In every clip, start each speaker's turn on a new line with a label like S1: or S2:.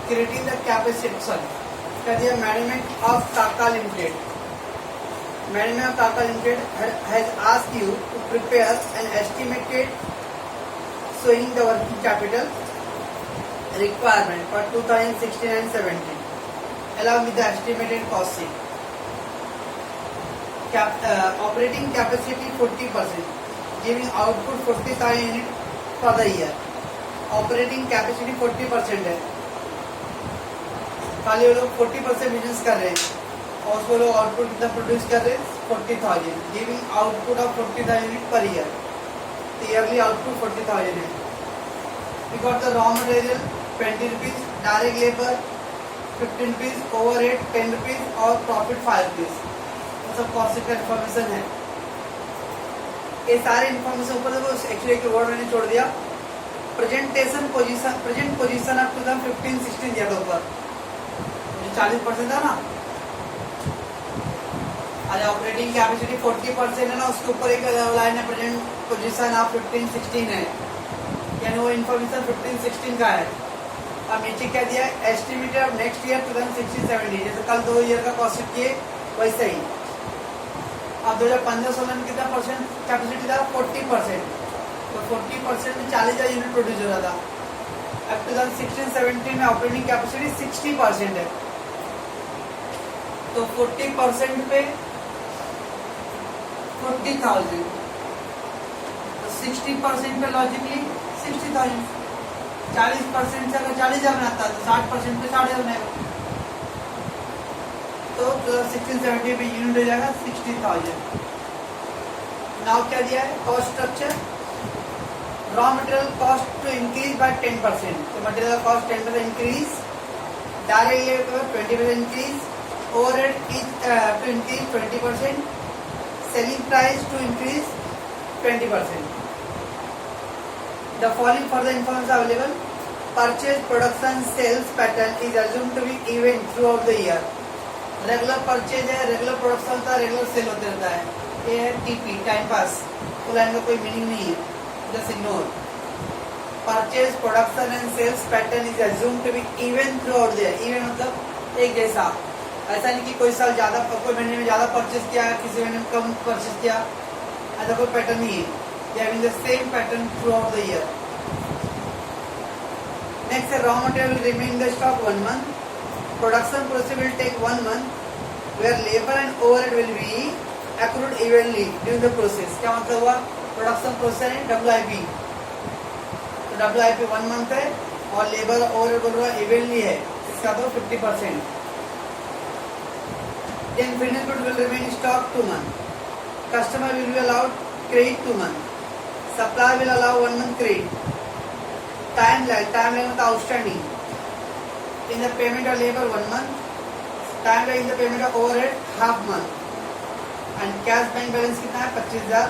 S1: creating the capacity, sorry, that the management of Tata Limited. Management of Tata Limited has asked you to prepare an estimated showing the working capital requirement for 2016 and 17 along with the estimated cost sheet. Operating capacity 40%, giving output 40,000 units for the year. Operating capacity 40% है, खाली वो लोग 40% business कर रहे हैं और उसको लोग आउटपुट कितना प्रोड्यूस कर रहे हैं 40,000, giving output of 40,000 unit per year. तो ईयरली आउटपुट 40,000 है. We got the raw material 20 rupees, direct labor 15 rupees, overhead 10 rupees और profit 5 rupees. तो सब कॉस्ट का इन्फॉर्मेशन है. ये सारे इन्फॉर्मेशन ऊपर देखो, एक्चुअली एक वर्ड मैंने छोड़ दिया, प्रेजेंट पोजीशन ऑफ 2015-16 दिया था ऊपर, 40% था ना. आज ऑपरेटिंग कैपेसिटी 40% है ना, उसके ऊपर एक लाइन है प्रेजेंट पोजीशन ऑफ 15-16 है, यानी वो इन्फॉर्मेशन 15-16 का है. अब नीचे क्या दिया, एस्टिमेटेड ऑफ नेक्स्ट ईयर 2016-17, जैसे कल 2 ईयर का कॉस्ट किए वैसे ही. अब 2015-16 में कितना परसेंट कैपेसिटी था 40%, तो 40% में 40,000 यूनिट प्रोड्यूस हो रहा था. अब 2016-17 में ऑपरेटिंग कैपेसिटी 60% है, तो 40% पे 40,000, तो 60% पे लॉजिकली 60,000. 40% से अगर 40,000 बनाता तो 60% पे 60,000 बनेगा, तो 16-17 पे यूनिट हो जाएगा 60,000. नाउ क्या दिया है, cost structure. Raw material cost to increase by 10%, तो material cost 10% increase, direct labour 20% increase, overhead to increase 20%, selling price to increase 20%. The following further information available. Purchase, production, sales pattern is assumed to be even throughout the year. Regular purchase है, regular production होता है, regular cell होते रहता है. ये है TP, time pass, तो line का कोई मीनिंग नहीं है, just ignore. Purchase, production and sales pattern is assume to be even throughout the year. Even मतलब एक जैसा, ऐसा नहीं कि कोई साल ज्यादा, कोई महीने में ज्यादा परचेज किया, किसी महीने में कम परचेज किया, ऐसा कोई पैटर्न नहीं है. They are in the same pattern throughout the year. Next, raw material will remain in the stock 1 month. Production process will take 1 month, where labor and overhead will be accrued evenly during the process. क्या मतलब हुआ, production process है WIP, तो WIP 1 month है और labour overhead बोल रहा evenly है, इसका तो 50%. Then finished goods will remain in stock 2 months. Customer will be allowed credit 2 months. Supply will allow 1 month credit. Time lag मतलब outstanding in the payment of labor 1 month. Time lag in the payment of overhead half month. And cash bank balance कितना है 25,000.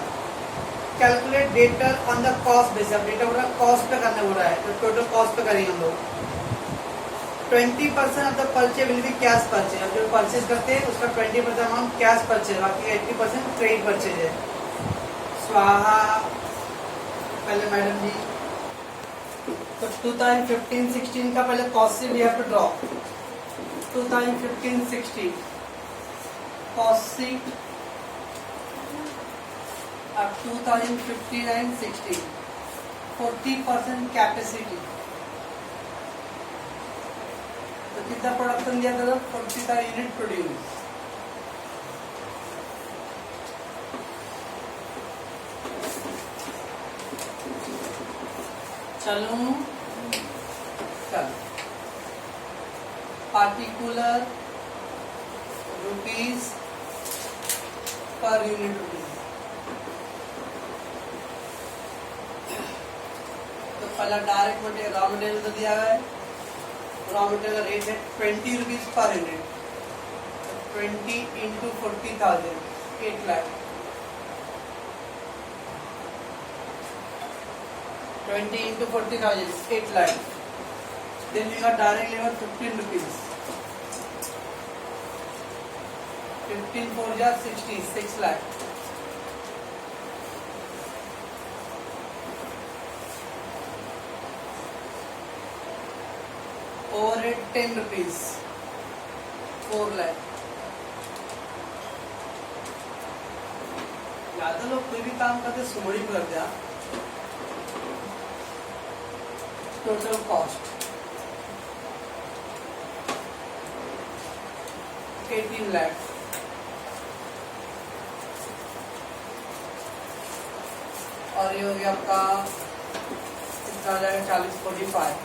S1: Calculate debtor on the cost basis. अब debtor पूरा cost पे करना हो रहा है, तो total cost पे करेंगे हम लोग. 20% of the purchase will be cash purchase. अब जो परचेज करते हैं उसका 20% अमाउंट कैश परचेज, बाकी 80% क्रेडिट परचेज है. स्वाहा. पहले मैडम जी, तो 2015-16 का पहले cost sheet we have to draw. 2015-16 cost sheet अब 2015 and 16. 40% कैपेसिटी, तो कितना प्रोडक्शन दिया था, 40,000 यूनिट प्रोड्यूस. चलो चल, particular rupees per unit rupees. तो पहला डायरेक्ट मटेरियल, रॉ मटेरियल तो दिया है, रॉ मटेरियल रेट है 20 rupees per unit. 20 into 40,000, 8 lakh. 20 into 40,000, 8 lakh. Then we got direct labor 15 rupees. 15 4 जा 60, 6 lakh. Overhead 10 rupees 4 lakh. ज्यादा लोग कोई भी काम करते सुमड़ी में करते हैं। Total cost 18 lakh. और ये हो गया आपका कितना आ जाएगा 40-45।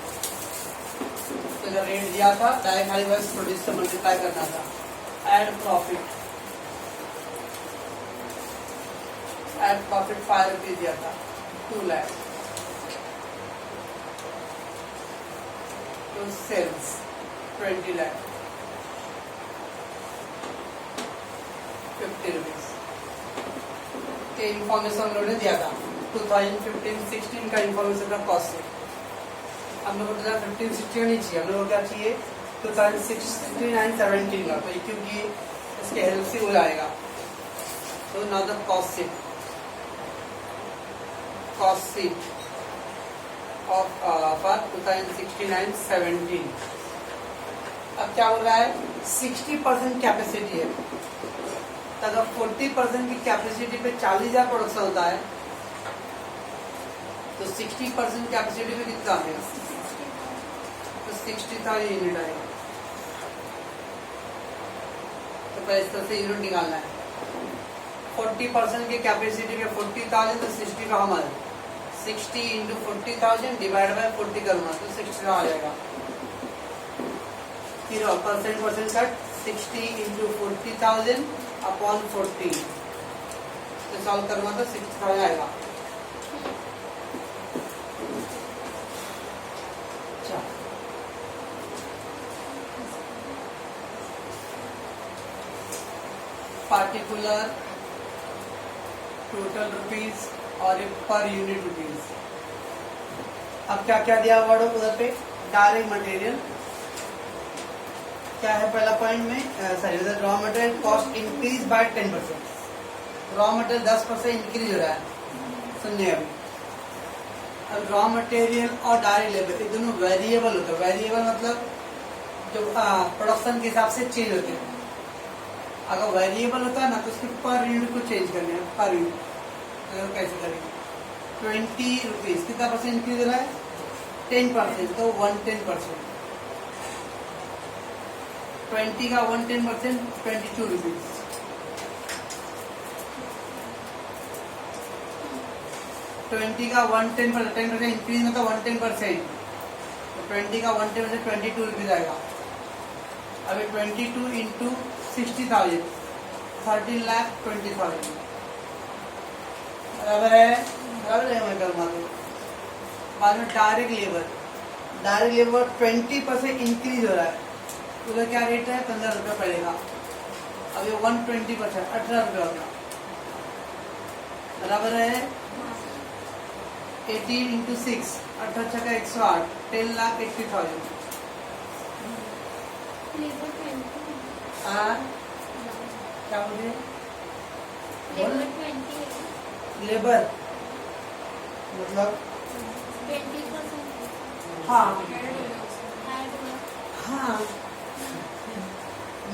S1: तो जो रेट दिया था डायरेक्ट खाली बस प्रोड्यूस से मल्टीप्लाई करना था। एड प्रॉफिट 5 रुपीज दिया था 2 लाख। तो सेल्स 20 लाख 50 रुपीज। ये इंफॉर्मेशन हम लोगों ने दिया था 2015-16 का इंफॉर्मेशन का कॉस्ट है। हम लोग को 2015-16 नहीं चाहिए, हम लोग को क्या चाहिए 2016-17 का। तो क्योंकि इसके हेल्प से हो जाएगा। तो now the cost sheet of 2016-17। अब क्या हो रहा है 60% कैपेसिटी है। तो अगर 40% की कैपेसिटी पे 40,000 प्रोडक्शन होता है तो 60% कैपेसिटी पे कितना आएगा? तो 60,000 यूनिट आएगा। तो पहले इस तरह से यूनिट निकालना है। 40% की कैपेसिटी पे 40,000 तो 60 का हमारा 60 इंटू 40,000 डिवाइड बाय 40 करना तो 60 का आ जाएगा। फिर परसेंट कट 60 इंटू 40,000 अपॉन 40 तो सॉल्व करना तो 60,000 आएगा। पार्टिकुलर टोटल रुपीज और एक पर यूनिट रुपीज। अब क्या क्या दिया वर्ड उधर पे डायरेक्ट मटेरियल क्या है पहला पॉइंट में sorry raw material cost increase by 10%। Raw material 10% increase हो रहा है। सुनिए अब रॉ मटेरियल और डायरेक्ट लेबर ये दोनों वेरिएबल होते हैं। वेरिएबल मतलब जो प्रोडक्शन के हिसाब से चेंज होते हैं। अगर वेरिएबल होता है ना तो उसके पर यूनिट को चेंज करने हैं। पर यूनिट कैसे करेंगे 20 रुपीज कितना परसेंट इंक्रीज हो रहा है 10%। तो 110%। 20 का 110% 22 रुपीज। 20 का 110% 10% इंक्रीज में तो 110%। तो 20 का 110% 22 रुपीज आएगा। अभी 22 इंटू 60,000 13,20,000 बराबर है। मैं करूँगा तो बाद में डायरेक्ट लेबर 20% इंक्रीज हो रहा है। उधर क्या रेट है 15 रुपये पड़ेगा। अब ये 120% 18 रुपये होगा। बराबर है 18 इंटू 6 18 का 108 10,80,000। क्या बोलिए लेबर मतलब
S2: 20%।
S1: हाँ हाँ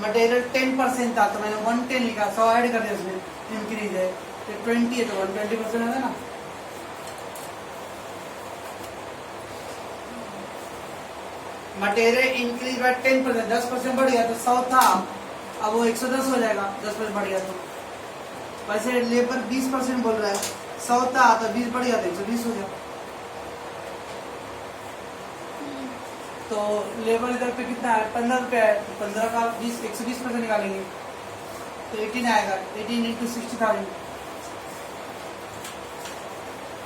S1: मटेरियल 10% था तो मैंने 110 लिखा 100 ऐड कर दिया उसमें इंक्रीज है तो 20 है तो 120% होगा ना। मटेरियल इंक्रीज बाय 10% 10% बढ़ गया तो 100 था अब वो 110 हो जाएगा 10% बढ़ गया तो। वैसे लेबर 20% बोल रहा है 100 था तो 20 बढ़ गया तो 120 हो गया। तो लेबर इधर पे कितना है 15 रुपये है तो 15 का 120% निकालेंगे तो 18 आएगा 18 into 60,000।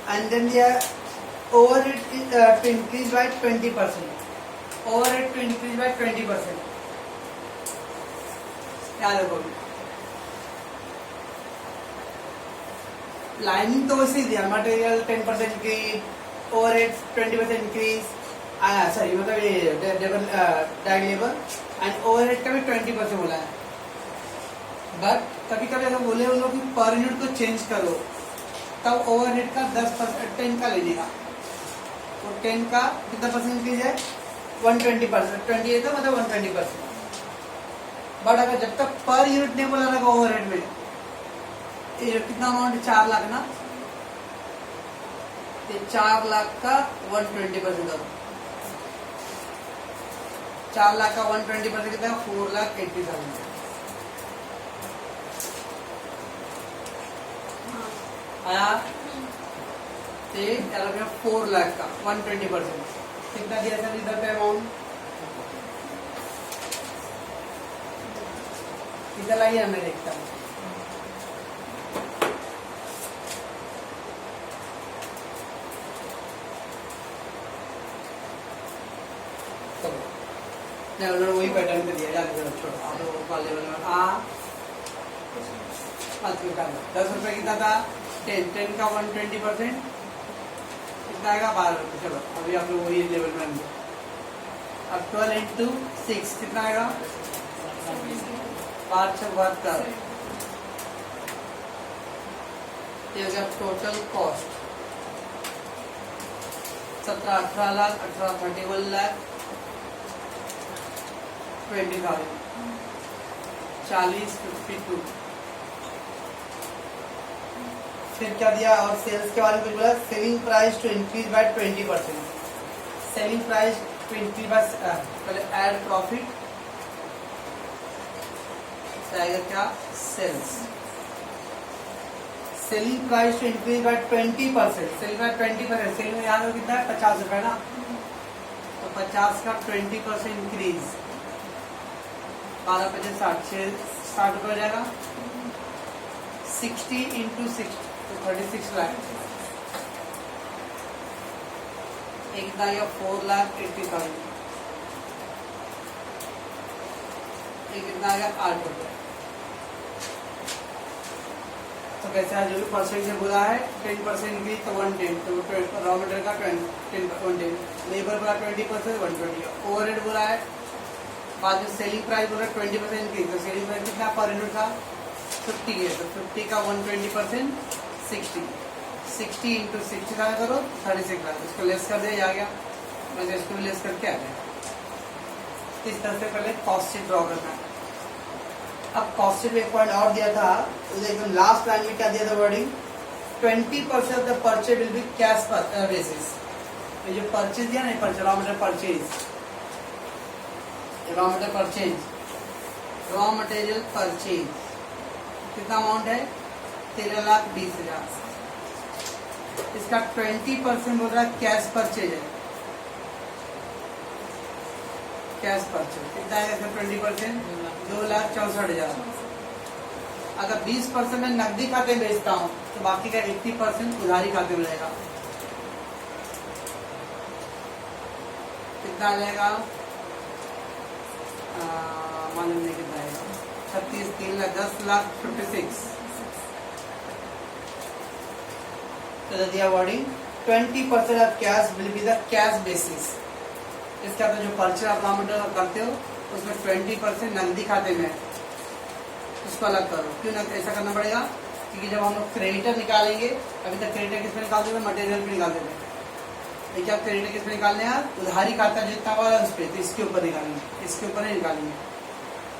S1: And then overhead to increase by 20%। Overhead to increase by 20%। क्या देखो लाइनिंग तो वैसे ही दिया material 10% increase overhead 20% increase sorry मतलब ये डायरेक्ट लेबर एंड ओवरहेड का भी 20% बोला है। बट कभी कभी अगर बोले वो लोग पर यूनिट को चेंज करो तब ओवरहेड का 10% 10 का लेने का तो 10 का कितना परसेंट इंक्रीज है 120%, 28 था मतलब 120%। बट अगर जब तक पर यूनिट नहीं बोला रहेगा ओवरहेड में, ये कितना अमाउंट 4 लाख ना, 4 लाख का 120% करो, 4 लाख का 120% कितना, 4,80,000 आया। 4 लाख का 120% कितना दिया सर इधर पे अमाउंट, इधर लाइए मैं देखता हूँ। उन्होंने वही पैटर्न पे दिया, जाके छोड़ो आप लोग वाले वाले ₹10 कितना था, 10 का 120% कितना आएगा, 12 रुपये। चलो अभी आप लोग वही लेवल में आएंगे। अब 12 इंटू 6 कितना आएगा, 5,72। ये हो गया टोटल कॉस्ट, 17-18 लाख, 31 लाख 20,000, 40,52। फिर क्या दिया, और सेल्स के बारे में कुछ बोला, selling price to increase by 20%, selling price to increase by, पहले ऐड प्रॉफिट आएगा क्या, sales, selling price to increase by 20%, selling by 20%, selling में यहाँ कितना है, 50 रुपए ना, तो 50 का 20% इंक्रीज, 12×5 60 रुपये हो जाएगा, 60 इंटू 6 तो 36 लाख, एक कितना आ गया, 4,80,000, एक कितना आ गया, 8 रुपये। तो कैसे आज जो भी परसेंट से बोला है 10% इंक्रीज तो 110, तो रॉ मटेरियल का 110, लेबर बोला 20% 120, ओवरहेड बोला है, बाद में सेलिंग प्राइस बोला 20% इंक्रीज, तो सेलिंग प्राइस कितना पर यूनिट था, 50 है, तो 50 का 120% 60 इंटू 60 का करो 36 लाख, इसको लेस कर दिया, आ गया, मैं इसको भी लेस करके आ गया। इस तरह से पहले कॉस्ट शीट ड्रॉ करना है। अब कॉस्ट शीट में एक पॉइंट और दिया था, एकदम लास्ट लाइन में क्या दिया था wording, 20% of the purchase will be cash basis. ये जो परचेज दिया ना, purchase raw material purchase, raw material purchase, raw material purchase कितना अमाउंट है, 13,20,000, इसका 20% बोल रहा है कैश परचेज है, कैश परचेज कितना है, 20% 2,64,000। अगर 20% में नकदी खाते में बेचता हूँ तो बाकी का 80% उधारी खाते में रहेगा, कितना आ जाएगा, मालूम नहीं कितना आएगा, 36, 3 लाख, 10,56,000। तो दिया wording 20% of cash will be the cash basis. इसका तो जो परचेज आप रॉ मटेरियल करते हो उसमें 20% नकदी खाते में है, उसको अलग करो। क्यों ना ऐसा करना पड़ेगा, क्योंकि जब हम लोग क्रेडिटर निकालेंगे, अभी तक क्रेडिटर किस में निकालते थे, मटेरियल पे निकालते थे, लेकिन अब क्रेडिटर किस में निकालने हैं, उधारी खाता जितना हुआ उस पर, तो इसके ऊपर निकालेंगे, इसके ऊपर नहीं निकालेंगे।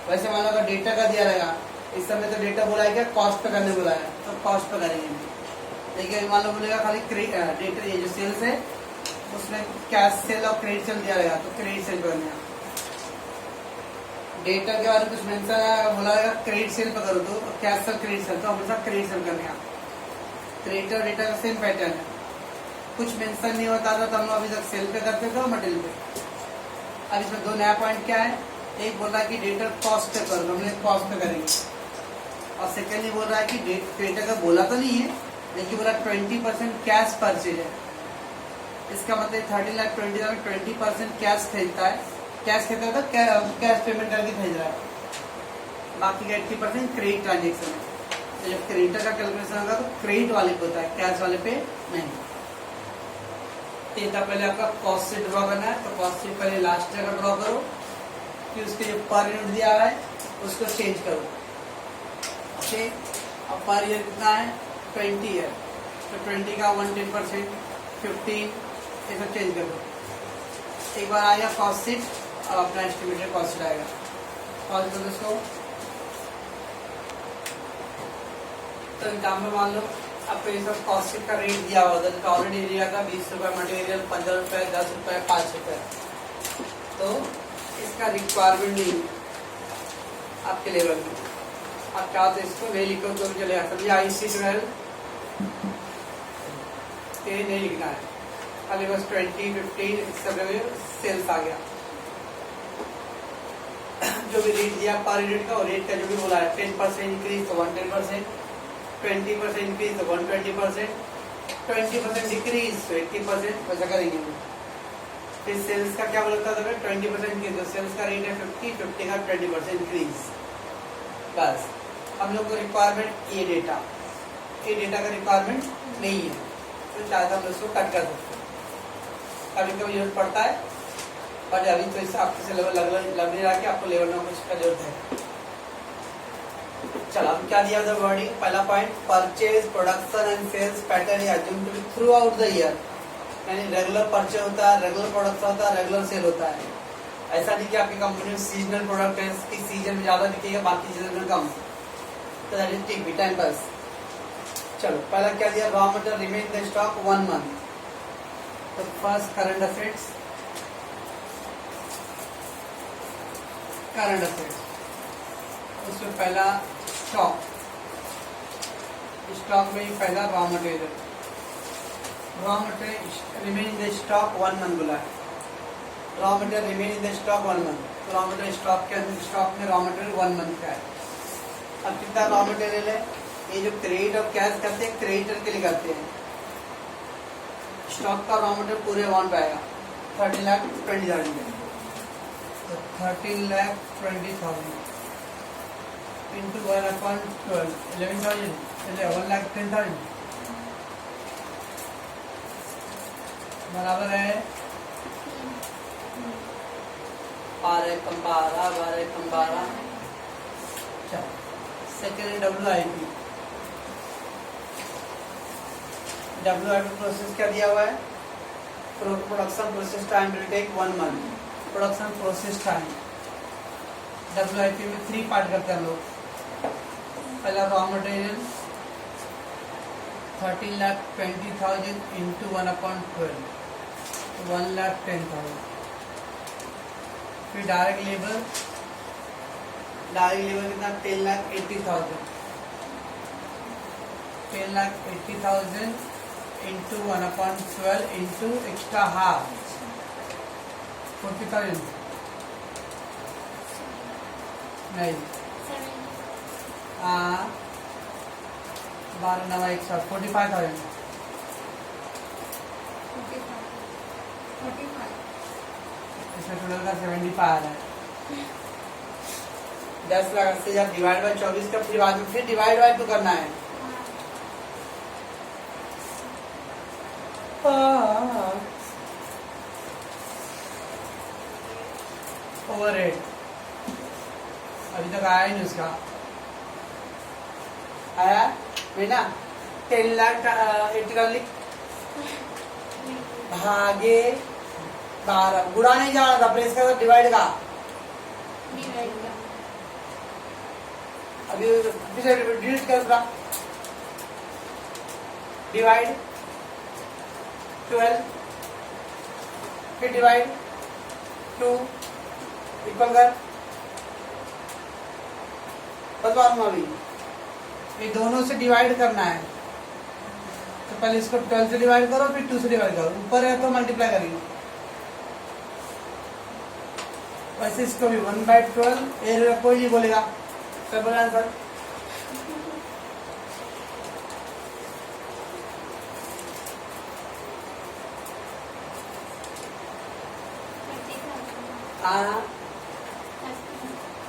S1: वैसे मान लो अगर डेटा का दिया रहेगा, इस समय तो डेटा बोला है क्या, कॉस्ट पे करने बोला है, तो कॉस्ट पे करेंगे। लेकिन मान लो बोलेगा खाली डेटा, ये जो सेल्स है उसमें कैश सेल और क्रेडिट सेल दिया रहेगा, तो क्रेडिट सेल करने हैं। डेटा के बारे में कुछ मेंशन बोला रहेगा, क्रेडिट सेल पे करो तो कैश सेल क्रेडिट सेल, तो हमेशा क्रेडिट सेल करने हैं। क्रेडिट और डेटा का सेम पैटर्न है, कुछ मेंशन नहीं होता था तो हम लोग अभी तक सेल पे करते थे और मटेरियल पे। अब इसमें दो नया पॉइंट क्या है, एक बोल रहा है कि डेटा कॉस्ट पे करो, हम लोग कॉस्ट पे करेंगे, और सेकेंडली बोल रहा है कि डेटा का बोला तो नहीं है, लेकिन बोला 20% कैश परचेज है। इसका मतलब 13,20,000 20% कैश खरीदता है, कैश खरीदता है तो कैश पेमेंट करके खरीद रहा है, बाकी का 80% क्रेडिट ट्रांजेक्शन है। तो जब क्रेडिटर का कैलकुलेशन होगा तो क्रेडिट वाले पे होता है, कैश वाले पे नहीं। तो पहले आपका कॉस्ट शीट ड्रॉ करना है, तो कॉस्ट शीट पहले लास्ट जगह ड्रॉ करो, कि उसके जो पर यूनिट दिया है उसको चेंज करो। ओके, अब पर ईयर कितना है, 20 है, तो 20 का 110%, 15 ये सब चेंज कर दो। एक बार आएगा कॉस्ट शीट, अब अपना एस्टिमेटेड कॉस्ट शीट आएगा। कॉस्ट कर दो इसको। तो एग्जाम्पल मान लो आपको ये सब कॉस्ट शीट का रेट दिया हुआ था, ऑलरेडी दिया था 20 रुपये मटेरियल, 15 रुपये, 10 रुपये, 5 रुपये। तो इसका रिक्वायरमेंट नहीं है आपके लेवल में, आप चाहो तो इसको नहीं लिखो तो चलेगा। समझिए IC12 ये नहीं लिखना है, खाली बस 20, 15 इस सब में सेल्स आ गया। जो भी रेट दिया पर यूनिट का, और रेट का जो भी बोला है 10% इंक्रीज तो 110%, 20% इंक्रीज तो 120%, 20% डिक्रीज तो 80%, वैसा करेंगे। फिर सेल्स का क्या बोलता था, 20% इंक्रीज, तो सेल्स का रेट है 50, 50 का 20% इंक्रीज। बस हम लोग को रिक्वायरमेंट ये डेटा का रिक्वायरमेंट नहीं है, तो शायद हम उसको कट कर सकते हैं। कभी कभी जरूरत पड़ता है, और अभी तो इससे आपके लेवल लग नहीं रहा कि आपको लेवल में कुछ का जरूरत है। चलो अब क्या दिया था वर्डिंग, पहला point, purchase, production and sales pattern assume to be throughout the year. यानी रेगुलर परचेज होता है, रेगुलर प्रोडक्शन होता है, रेगुलर सेल होता है। ऐसा नहीं कि आपकी कंपनी में सीजनल प्रोडक्ट है, इसकी सीजन में ज्यादा बिकेगा, बाकी सीजन में कम, तो that is tick be time pass. चलो पहला क्या दिया, raw material remain in the stock 1 month. तो फर्स्ट करंट असेट्स, उसमें पहला स्टॉक में पहला raw material remain in the stock 1 month बोला है। Raw material remain in the stock 1 month, तो रॉ मटेरियल स्टॉक में रॉ मटेरियल 1 मंथ का है। अब कितना रॉ मटेरियल है, ये जो क्रेडिट और कैश करते हैं क्रेडिटर के लिए करते हैं। स्टॉक का रॉ मटेरियल पूरे अमाउंट आएगा 13,20,000, तो 13,20,000 इंटू 1/12 11,000, 1,10,000 बराबर है 12 कम 12। सेकेंड WIP प्रोसेस क्या दिया हुआ है, production process time will take 1 month. Production process time WIP में 3 पार्ट करते हैं लोग। पहला रॉ मटेरियल 13,20,000 इंटू 1/12, 1,10,000। फिर डायरेक्ट लेबर कितना, 10,80,000, 10,80,000 इंटू 1/12 इंटू एक्स्ट्रा हाफ 40,000, नहीं 12 9 100 45,000, इसमें टोटल का 75 आ रहा है। 10 लाख से जब डिवाइड बाय 24 का, फिर डिवाइड बाय 2 करना है। ओवरहेड अभी तक आया ही नहीं उसका, आया बेटा 10,80 कर लिख, भागे 12, गुणा नहीं जा रहा था, प्रेस का डिवाइड का, अभी डिलीट कर उसका, डिवाइड 12 फिर डिवाइड 2 इक्वल कर, बता दूंगा अभी। ये दोनों से डिवाइड करना है, तो पहले इसको 12 से डिवाइड करो, फिर 2 से डिवाइड करो, ऊपर है तो मल्टीप्लाई करेंगे। वैसे इसको भी 1/12, ये कोई नहीं बोलेगा, क्या बोला आंसर, हाँ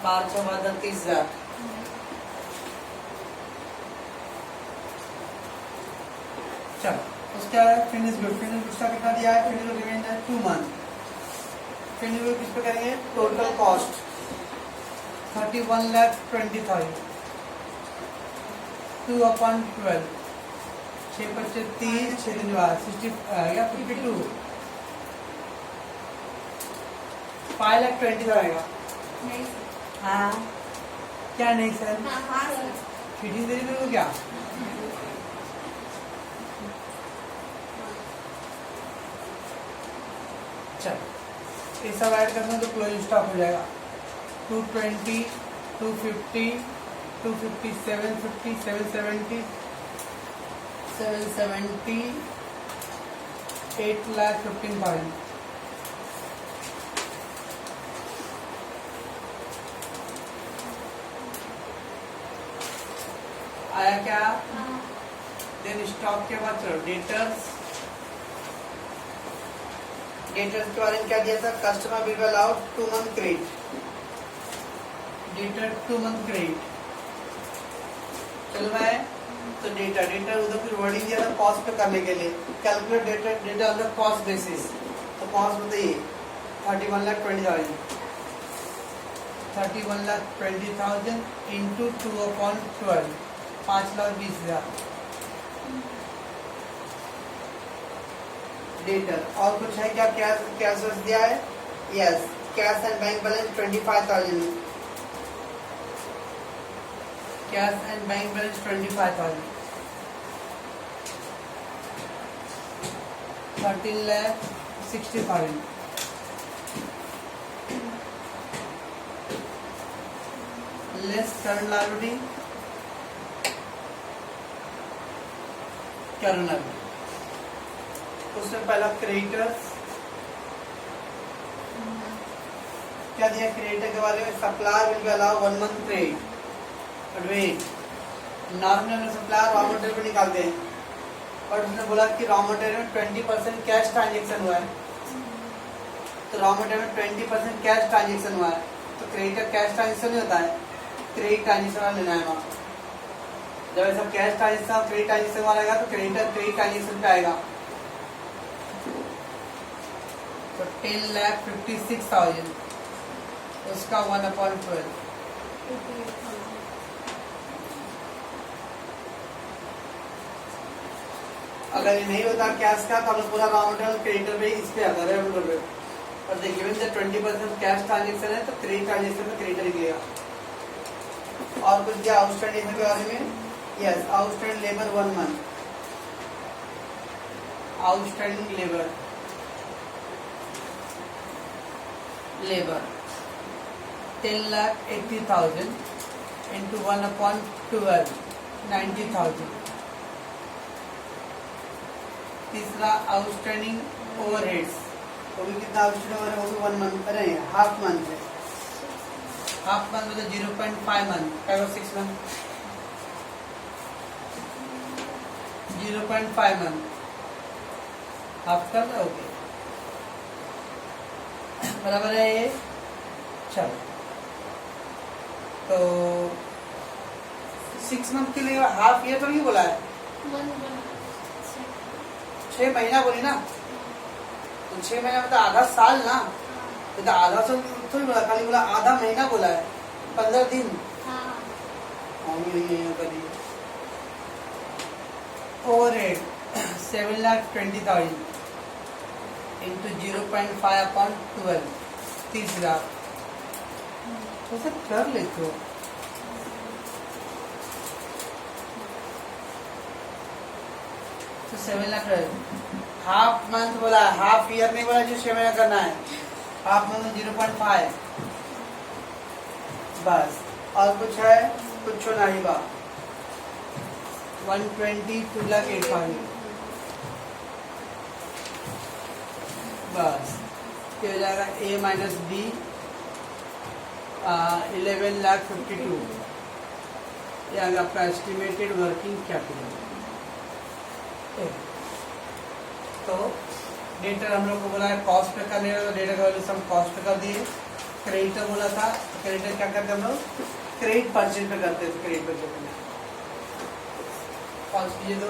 S1: 12 30,000। चलो उसका फिनिश गुड का कितना दिया है, finish good remainder 2 month. Finish good किस पे करेंगे, टोटल कॉस्ट 31,20,000 2/12, 6 25 30, 6 दिन बाद 60 52, 5,20,000 आएगा।
S2: नहीं सर।
S1: हाँ क्या नहीं सर?
S2: हाँ सर।
S1: फिटिंग दे रही क्या? चल ये सब ऐड करना तो क्लोजिंग स्टॉक हो जाएगा 220, 250, 250, 750, 770, 770, 8,15,000। आया क्या? देन स्टॉक के बाद चलो डेटर्स। डेटर्स के बारे में क्या दिया था? Customer will allow 2 month credit. Debtor 2 month credit चल रहा है। तो डेटा उधर फिर वर्डिंग दिया था कॉस्ट पे करने के लिए। Calculate data on the cost basis. तो कॉस्ट बताइए 31,20,000। 31,20,000 इंटू 2/12 5,20,000 डेटर। और कुछ है क्या? कैश दिया है? Yes, cash and bank balance 25,000। Cash and bank balance 25,000। 13,60,000। Less current liability. Current liability उसमें पहला क्रेडिटर्स क्या दिया? क्रेडिटर के बारे में supplier will be allow 1 month credit. But wait, normal supplier raw material पे निकालते हैं, बट उसने बोला कि रॉ मटेरियल में 20% कैश ट्रांजेक्शन हुआ है। तो रॉ मटेरियल में 20% कैश ट्रांजेक्शन हुआ है, तो क्रेडिटर कैश ट्रांजेक्शन नहीं होता है, क्रेडिट ट्रांजेक्शन वाला लेना है वहाँ। जब ऐसा कैश ट्रांजेक्शन और क्रेडिट ट्रांजेक्शन वाला आएगा तो क्रेडिटर क्रेडिट ट्रांजेक्शन पे आएगा। तो 10,56,000 उसका 1/12। अगर ये नहीं होता कैश का तो हम पूरा रॉ मटेरियल क्रेडिटर पे इस पे आता है रेवेन्यू पे। और देखिए गिवन द 20% कैश ट्रांजेक्शन है तो क्रेडिट ट्रांजेक्शन में क्रेडिटर ही लेगा। और कुछ क्या आउटस्टैंडिंग के बारे में? Yes, outstanding labour 1 month। Outstanding labour 10,80,000 into 1/12 90,000। तीसरा आउटस्टैंडिंग ओवरहेड्स, वो भी कितना आउटस्टैंडिंग ओवरहेड? वो भी 1 month, अरे हाफ मंथ है। हाफ मंथ मतलब 0.5 मंथ, 6 month 0.5 मंथ हाफ कर दो। ओके बराबर है ये। चलो तो 6 month के लिए हाफ ईयर तो नहीं बोला है, 6 महीना बोली ना। तो 6 महीना मतलब आधा साल ना, तो आधा साल थोड़ी बोला, खाली बोला आधा महीना बोला है, 15 दिन। Overhead 7,20,000 into 0.5/12 30,000। तो सब कर लेते हो। तो 7 लाख हाफ मंथ बोला, हाफ ईयर नहीं बोला जो 6 महीना करना है। हाफ मंथ 0.5 बस। और कुछ है? कुछ नहीं बा। 120 2,08,000 बस। ये हो जाएगा A माइनस B 11,52,000। ये आ गया आपका एस्टिमेटेड वर्किंग कैपिटल। तो डेटर हम लोग को बोला है कॉस्ट पे करने का, तो डेटर का वैल्यू हम कॉस्ट पे कर दिए। क्रेडिटर बोला था, क्रेडिटर क्या करते हम लोग? क्रेडिट परचेज पे करते थे। क्रेडिट परचेज पे कॉस्ट कीजिए तो